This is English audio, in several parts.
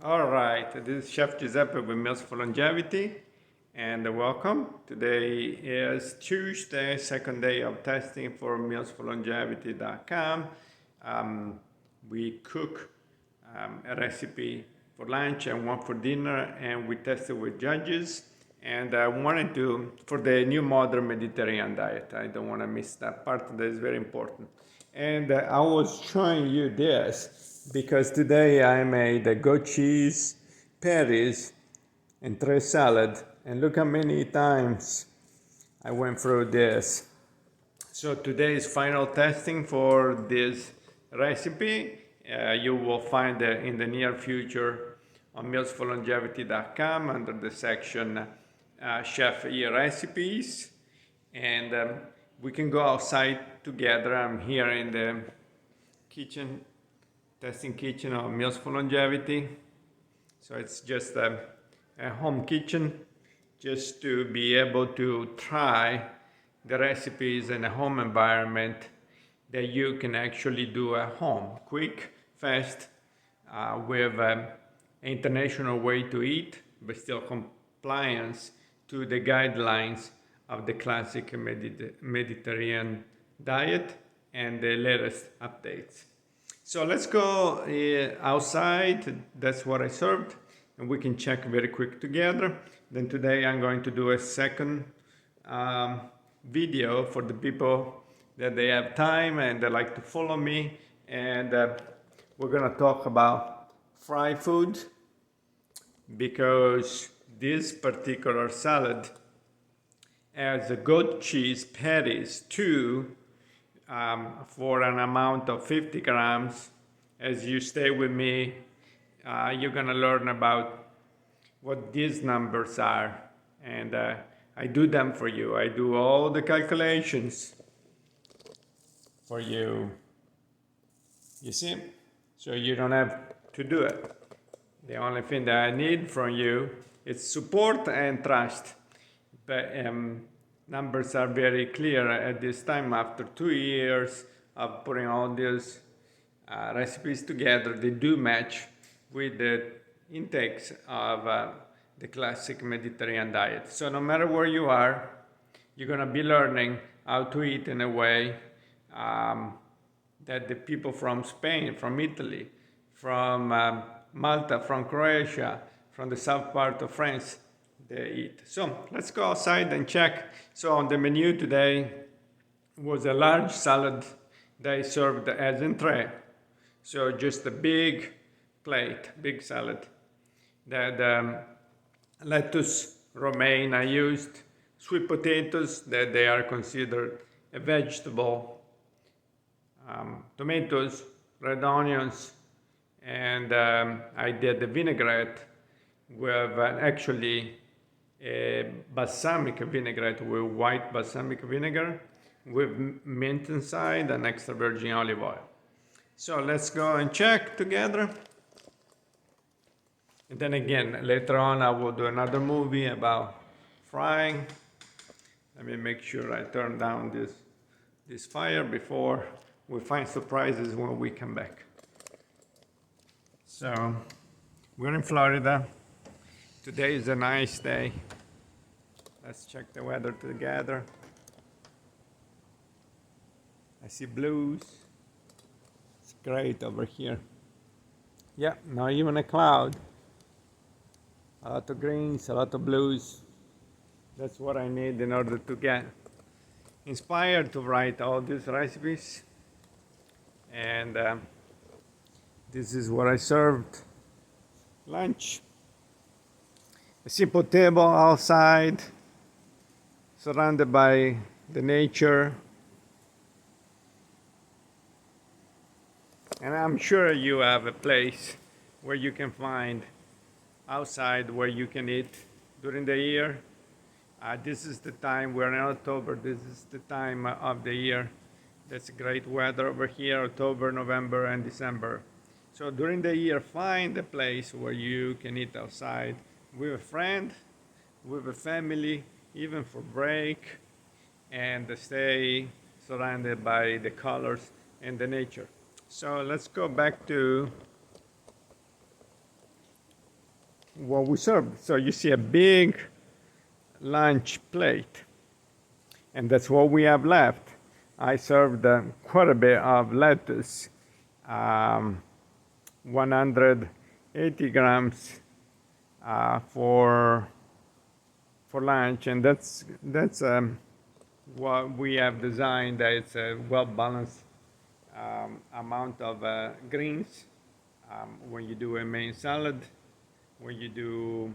All right, this is Chef Giuseppe with Meals for Longevity, and welcome. Today is Tuesday, second day of testing for mealsforlongevity.com. We cook a recipe for lunch and one for dinner, and we tested with judges. And I wanted to, for the new modern Mediterranean diet, I don't want to miss that part, that is very important. And I was showing you this because today I made a goat cheese, patties, entree salad. And look how many times I went through this. So today is final testing for this recipe. You will find it in the near future on mealsforlongevity.com under the section Chef E Recipes. And we can go outside together. I'm here in the kitchen, testing kitchen of Meals for Longevity. So it's just a home kitchen, just to be able to try the recipes in a home environment that you can actually do at home, quick, fast, with an international way to eat, but still compliance to the guidelines of the classic Mediterranean diet and the latest updates. So let's go outside. That's what I served, and we can check very quick together. Then today I'm going to do a second video for the people that they have time and they like to follow me, and we're gonna talk about fried food, because this particular salad has a goat cheese patties too, for an amount of 50 grams. As you stay with me, you're gonna learn about what these numbers are, and I do them for you. I do all the calculations for you. You see? So you don't have to do it. The only thing that I need from you is support and trust. But numbers are very clear at this time. After 2 years of putting all these recipes together, they do match with the intakes of the classic Mediterranean diet. So no matter where you are, you're gonna be learning how to eat in a way that the people from Spain, from Italy, from Malta, from Croatia, from the south part of France, they eat. So let's go outside and check. So on the menu today was a large salad that I served as entree. So just a big plate, big salad. The lettuce, romaine I used, sweet potatoes that they are considered a vegetable, tomatoes, red onions, and I did the vinaigrette with actually a balsamic vinaigrette, with white balsamic vinegar with mint inside and extra virgin olive oil. So let's go and check together. And then again, later on I will do another movie about frying. Let me make sure I turn down this fire before we find surprises when we come back. So we're in Florida. Today is a nice day. Let's check the weather together. I see blues. It's great over here. Yeah, not even a cloud. A lot of greens, a lot of blues. That's what I need in order to get inspired to write all these recipes. And this is what I served lunch. A simple table outside, surrounded by the nature. And I'm sure you have a place where you can find outside where you can eat during the year. This is the time, we're in October, this is the time of the year. That's great weather over here, October, November, and December. So during the year, find a place where you can eat outside with a friend, with a family, even for break, and stay surrounded by the colors and the nature. So let's go back to what we served. So you see a big lunch plate, and that's what we have left. I served quite a bit of lettuce, 180 grams for lunch, and that's what we have designed. That it's a well balanced amount of greens when you do a main salad, when you do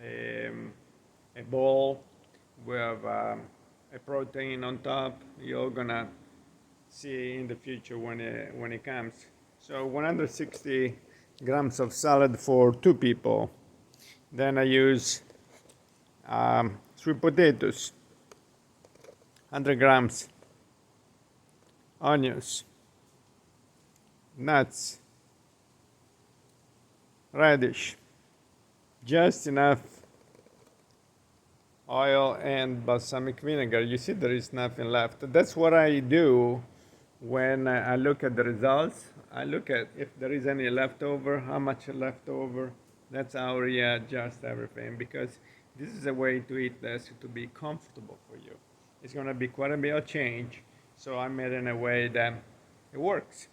a bowl with a protein on top. You're gonna see in the future when it comes. So 160 grams of salad for 2 people. Then I use sweet potatoes, 100 grams, onions, nuts, radish, just enough oil and balsamic vinegar. You see there is nothing left. That's what I do when I look at the results. I look at if there is any leftover, how much left over. That's how I readjust everything, because this is a way to eat this to be comfortable for you. It's going to be quite a bit of change, so I made it in a way that it works.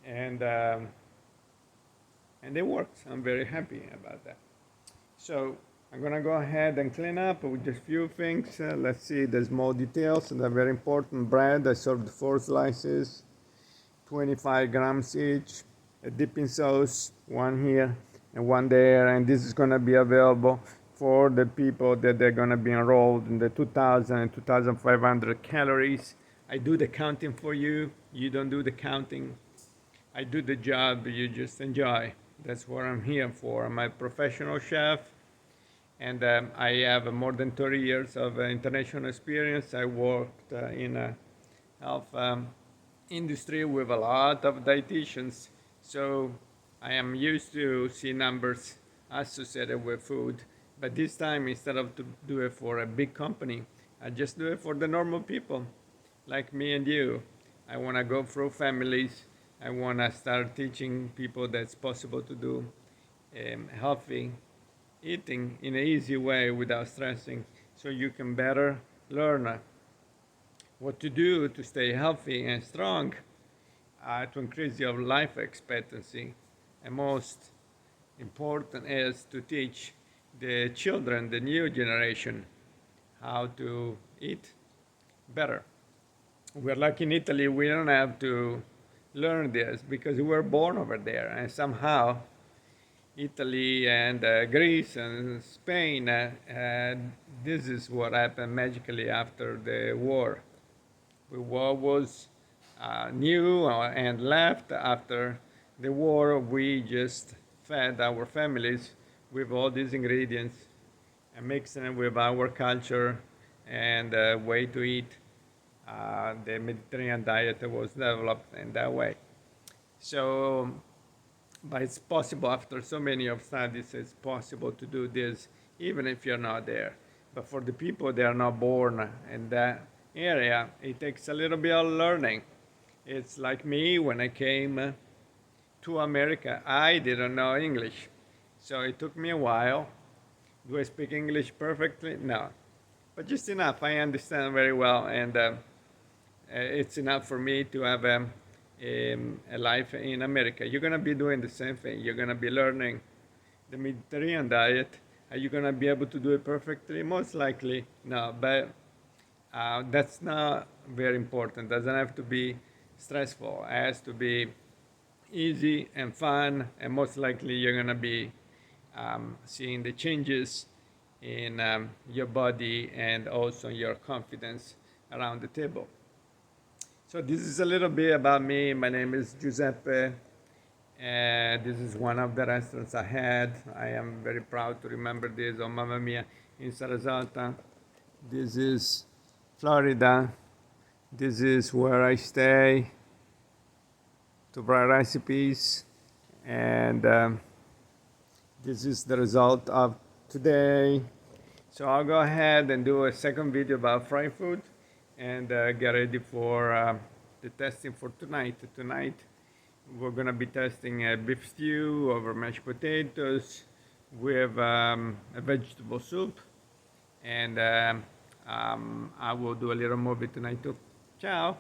And it works. I'm very happy about that. So I'm gonna go ahead and clean up with just a few things. Let's see the small details, and they're very important. Bread, I served 4 slices, 25 grams each. A dipping sauce, 1 here and 1 there, and this is gonna be available for the people that they're gonna be enrolled in the 2,000 and 2,500 calories. I do the counting for you. You don't do the counting. I do the job, you just enjoy. That's what I'm here for. I'm a professional chef, and I have more than 30 years of international experience. I worked in a health industry with a lot of dietitians, so I am used to see numbers associated with food. But this time, instead of to do it for a big company, I just do it for the normal people like me and you. I want to go through families. I want to start teaching people that it's possible to do healthy eating in an easy way without stressing, so you can better learn what to do to stay healthy and strong, to increase your life expectancy. And most important is to teach the children, the new generation, how to eat better. We're like in Italy, we don't have to learn this because we were born over there, and somehow Italy and Greece and Spain, this is what happened magically after the war. The war was new and left. After the war, we just fed our families with all these ingredients and mixing them with our culture and way to eat. The Mediterranean diet was developed in that way. So, but it's possible after so many of studies, it's possible to do this even if you're not there. But for the people that are not born in that area, it takes a little bit of learning. It's like me when I came to America, I didn't know English. So it took me a while. Do I speak English perfectly? No. But just enough. I understand very well, and it's enough for me to have a life in America. You're going to be doing the same thing. You're going to be learning the Mediterranean diet. Are you going to be able to do it perfectly? Most likely, no. But that's not very important. Doesn't have to be stressful. It has to be easy and fun. And most likely, you're going to be seeing the changes in your body and also your confidence around the table. So this is a little bit about me. My name is Giuseppe, and this is one of the restaurants I had. I am very proud to remember this on Mamma Mia in Sarasota. This is Florida. This is where I stay to try recipes, and this is the result of today. So I'll go ahead and do a second video about fried food and get ready for the testing for tonight. Tonight we're gonna be testing a beef stew over mashed potatoes with a vegetable soup, and I will do a little movie tonight too. Ciao.